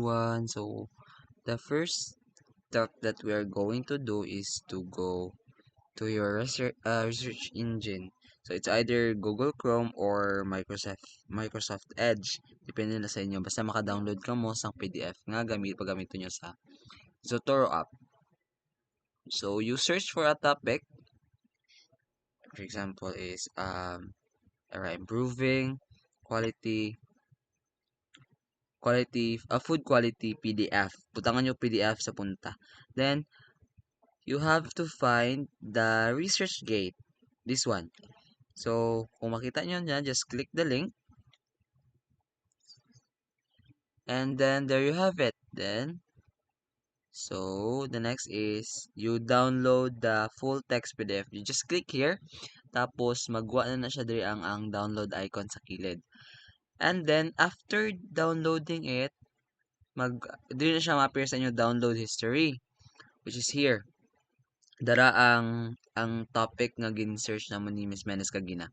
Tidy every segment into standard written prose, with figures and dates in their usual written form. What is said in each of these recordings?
everyone. So the first step that we are going to do is to go to your research engine. So it's either Google Chrome or Microsoft Edge. Depende na sa inyo. Basta maka-download ka mo sa PDF nga pagamitin nyo sa Zotoro app. So you search for a topic. For example is improving quality food quality PDF. Butangan nyo PDF sa punta. Then, you have to find the research gate. This one. So, kung makita nyo dyan, just click the link. And then, there you have it. Then, so, the next is, you download the full text PDF. You just click here. Tapos, magwa na siya diri ang download icon sa kilid. And then, after downloading it, dito na siya ma-appear sa inyo download history, which is here. Dara ang topic nga gin-search namon ni Miss Menes kagina.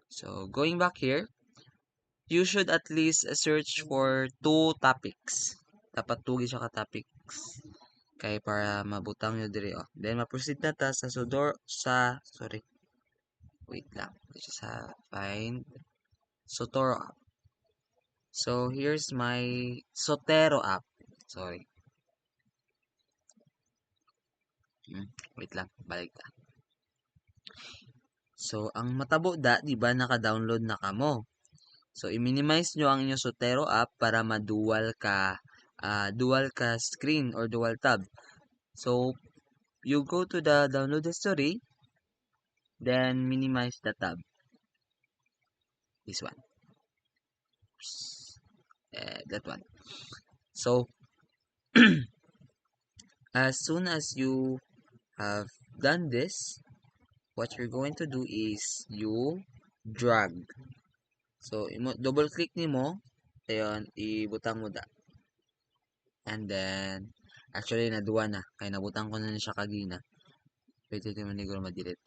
So, going back here, you should at least search for 2 topics. Dapat 2 siya ka topics. Kay para mabutang nyo diri oh. Then, ma-proceed na ta sa wait lang. Sa find Zotoro app. So, here's my Zotero app. Sorry. Wait lang, balik ta. So, ang matabo di ba naka-download na kamo. So, i-minimize nyo ang inyong Zotero app para dual ka screen or dual tab. So, you go to the download history, then minimize the tab. This one. That one. So, as soon as you have done this, what you're going to do is you drag. So, double click nimo, ayon, ibutang mo da. And then, actually, naduwa na. Kaya nabutang ko na siya kagina. Pwede naman siguro ma-delete.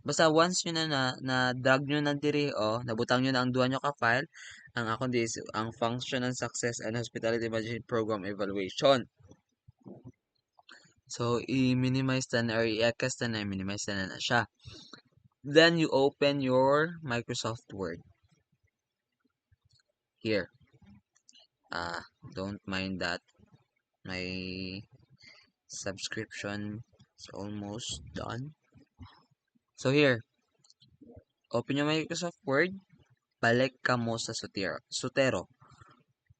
Basta once nyo na drag nyo na diri, nabutang nyo na ang duwa nyo ka file, ang akong is ang Function and Success and Hospitality Management Program Evaluation. So, i-minimize na or i-ecast na minimize na siya. Then, you open your Microsoft Word. Here. Don't mind that. My subscription is almost done. So, here. Open your Microsoft Word. Balik ka mo sa Zotero.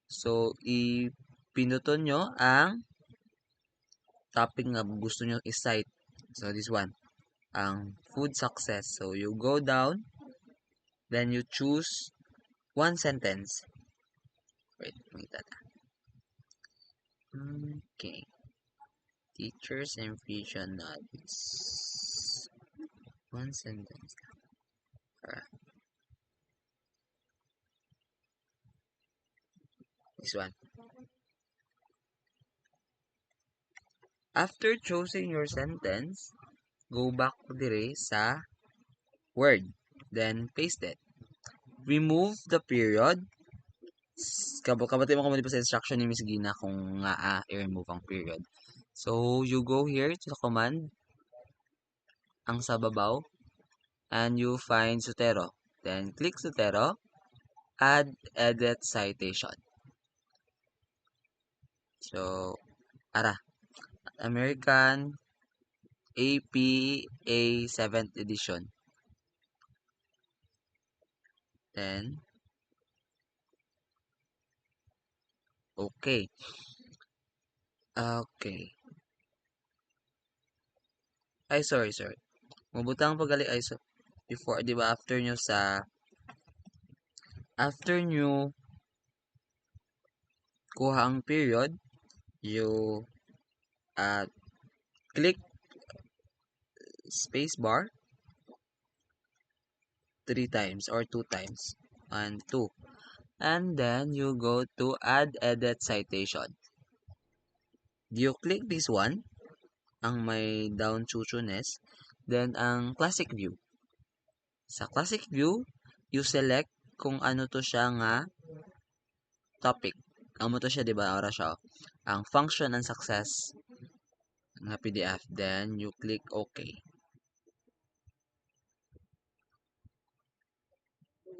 So, ipinduton nyo ang topic nga gusto nyo i-cite. So, this one. Ang food success. So, you go down. Then, you choose 1 sentence. Wait, okay. Teachers and visionaries. 1 sentence. Alright. This one. After choosing your sentence, go back to dire sa Word. Then, paste it. Remove the period. Kabati mo kamo sa instruction ni Miss Gina kung nga i-remove ang period. So, you go here to the command, ang sa babaw, and you find Zotero. Then, click Zotero, add edit citation. So, American APA 7th edition. Then, okay. Okay. Ay, sorry. Mabutang pagali ay so before, di ba, after nyo kuha ang period, you click space bar 3 times or 2 times. 1, 2. And then you go to add edit citation. You click this one, ang may down chuchunes, then ang classic view. Sa classic view, you select kung ano to siya nga topic. amo to siya, di ba? Ora siya, ang function and success nga PDF. Then, you click OK.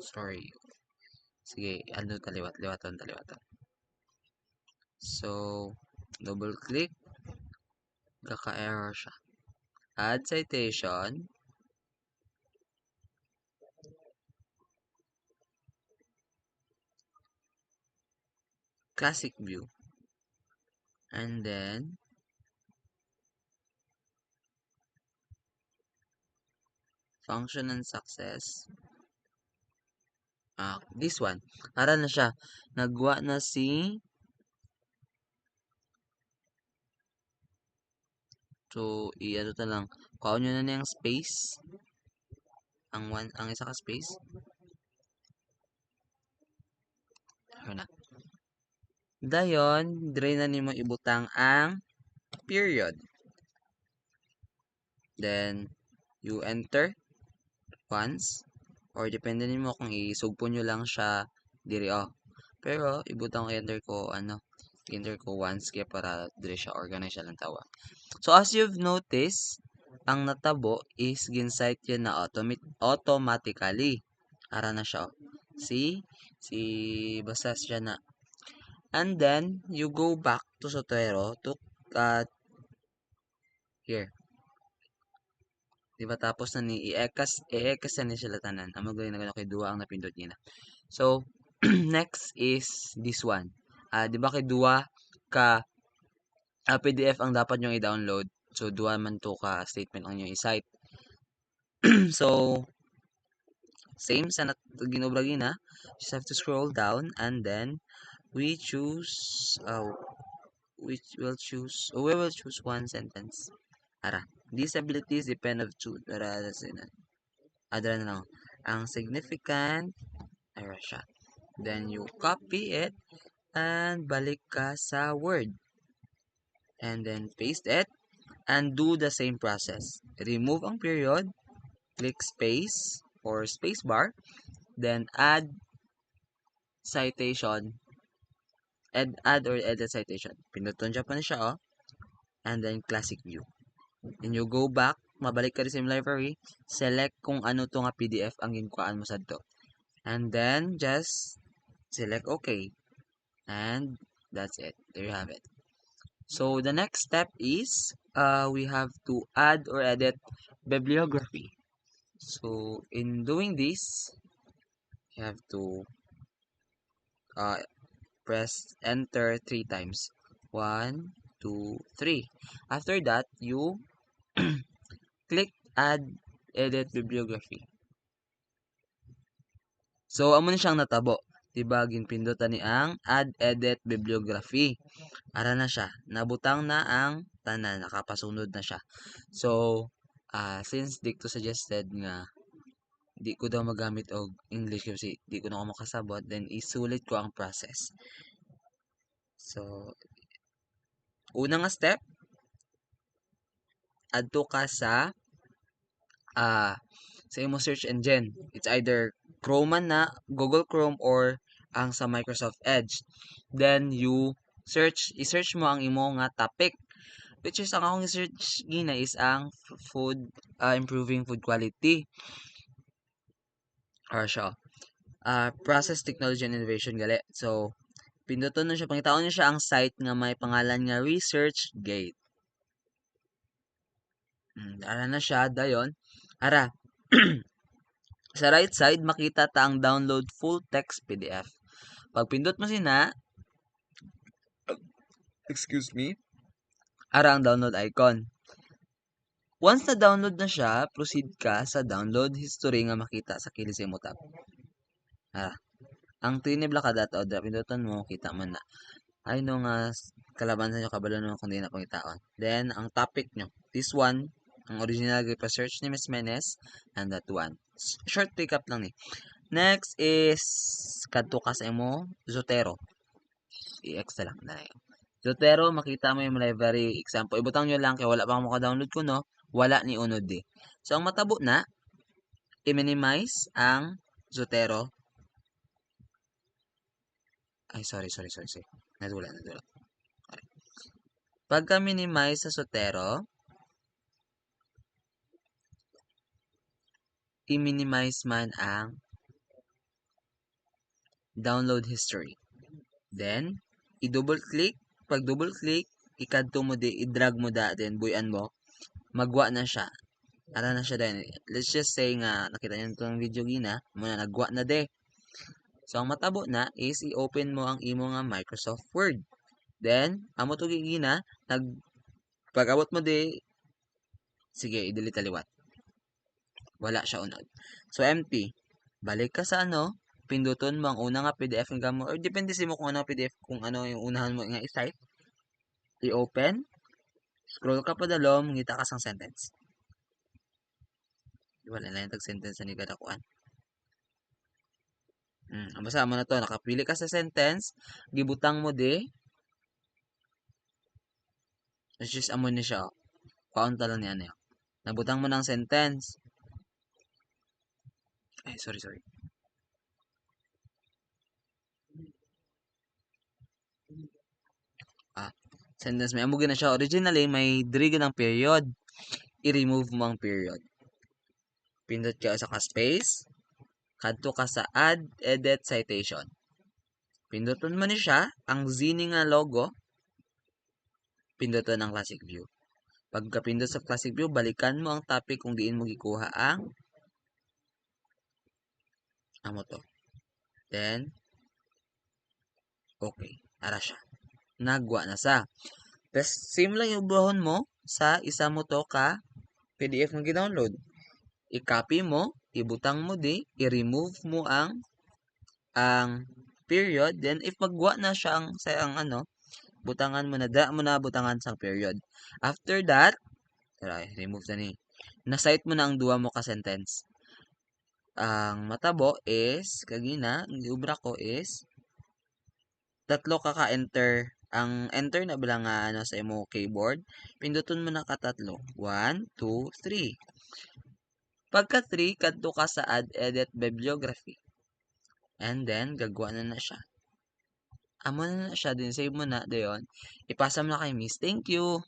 Sorry. Sige, ano, liwaton. So, double click, kaka-error siya. Add citation, classic view, and then, function and success. This one. Ara na siya. Nagwa na si. So, i-ano ta lang. Kuha nyo na yung space. Ang isa ka space. Ayun na. Dayon, dire na nimo ibutang ang period. Then, you enter once. Or depende nimo kung isugpo nyo lang siya diri Pero, ibutang enter ko once kaya para dire siya organize siya lang tawa. So, as you've noticed, ang natabo is ginsite yun na automatically. Ara na siya. Basta siya na. And then, you go back to Sotero to here. Diba tapos na ni i-ekas na ni sila tanan. Amo gawin na kay duwa ang napindot niya. So, next is this one. Diba kay duwa ka PDF ang dapat nyong i-download. So, duwa man to ka statement ang nyong i-cite. So, same sa ginobra gina. Just have to scroll down and then we will choose one sentence. Ara, these abilities depend of two. Adra na lang. Ang significant, ara siya. Then you copy it and balik ka sa Word. And then paste it and do the same process. Remove ang period, click space or space bar, then add citation, add or edit citation. Pinuton siya pa na siya, and then classic view. Then you go back, mabalik ka rin sa library, select kung ano to nga PDF ang ginkuhaan mo sa to. And then, just select OK. And that's it. There you have it. So, the next step is, we have to add or edit bibliography. So, in doing this, you have to press enter 3 times. 1, 2, 3. After that, you click add edit bibliography. So, amo na siyang natabo. Diba, ginpindutan ni ang add edit bibliography. Ara na siya. Nabutang na ang tanan. Nakapasunod na siya. So, since di ko suggested nga di ko daw magamit og English kasi di ko na ako makasabot, then isulit ko ang process. So, una nga step, adto ka sa imo search engine. It's either Chrome man na, Google Chrome or ang sa Microsoft Edge. Then you i-search mo ang imo nga topic. Which is ang akong i-search gina is ang food, improving food quality. Or siya. Process technology and innovation gali. So, pinduton na siya, pangitaon niya siya ang site nga may pangalan nga ResearchGate. Ara na siya, dayon. Ara, sa right side, makita ta ang download full text PDF. Pag pindot mo sina, excuse me, ara ang download icon. Once na download na siya, proceed ka sa download history nga makita sa kilis mo tab. Ara, ang tinibla ka data o pinduton mo, kita man na. Ay no nga kalaban sa inyo kabalo naman kung di na pangitaon. Then, ang topic nyo. This one, ang original pa-search ni Ms. Menes, and that one. Short recap lang ni. Next is, kadto ka sa imo, Zotero. I-X na lang na yun. Zotero, makita mo yung library. Example, ibutang nyo lang, kaya wala pa mo ka-download ko, no? Wala ni unod di. So, ang matabo na, i-minimize ang Zotero. Ay, sorry. Nadula. Okay. Pagka-minimize sa Zotero, i-minimize man ang download history. Then, i-double click. Pag double click, ikadto mo di, i-drag mo da, then buyan mo, magwa na siya. Ara na siya din. Let's just say nga, nakita niyo itong video gina, muna nagwa na de. So, ang matabo na is i-open mo ang imo nga Microsoft Word. Then, amo to gigina, pag-abot mo di, sige, i-delete taliwat. Wala siya unod. So, empty. Balik ka sa ano, pinduton mo ang una nga PDF nga mo, or depende sa mo kung ano PDF, kung ano yung unahan mo nga i-type. I-open, scroll ka pa dalom, ngita ka sang sentence. Wala na yung tag-sentence na ni kadakuan. Ang basa mo na to, nakapili ka sa sentence, gibutang mo di, it's just amo ni siya, paunta lang niya niya. Nabutang mo ng sentence. Ay, sorry. Sentence may amo na siya. Originally, may diri ng period. I-remove mo ang period. Pindot ka sa ka-space. Kadto ka sa add, edit, citation. Pinduton mo ni siya, ang zini nga logo, pinduton ang classic view. Pagka-pindot sa classic view, balikan mo ang topic kung diin mo gikuha ang amo to. Then, okay. Ara siya. Nagwa na sa. Tapos, same lang yung buhon mo sa isa mo to ka PDF nga gi-download. I-copy mo, ibutang mo di, i-remove mo ang period, then if magwa na siya ang ano, butangan mo na butangan sang period. After that, remove na ni. Na-cite mo na ang duwa mo ka sentence. Ang matabo is kagina, ang giubra ko is tatlo ka enter. Ang enter na bilang nga ano sa imo keyboard, pinduton mo na ka tatlo. 1, 2, 3. Pagka 3, kadto ka sa add edit bibliography. And then gagawa na siya. Amo na siya din, save mo na dayon. Ipasa mo na kay Miss. Thank you.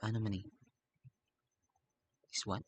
Ano man eh? This one.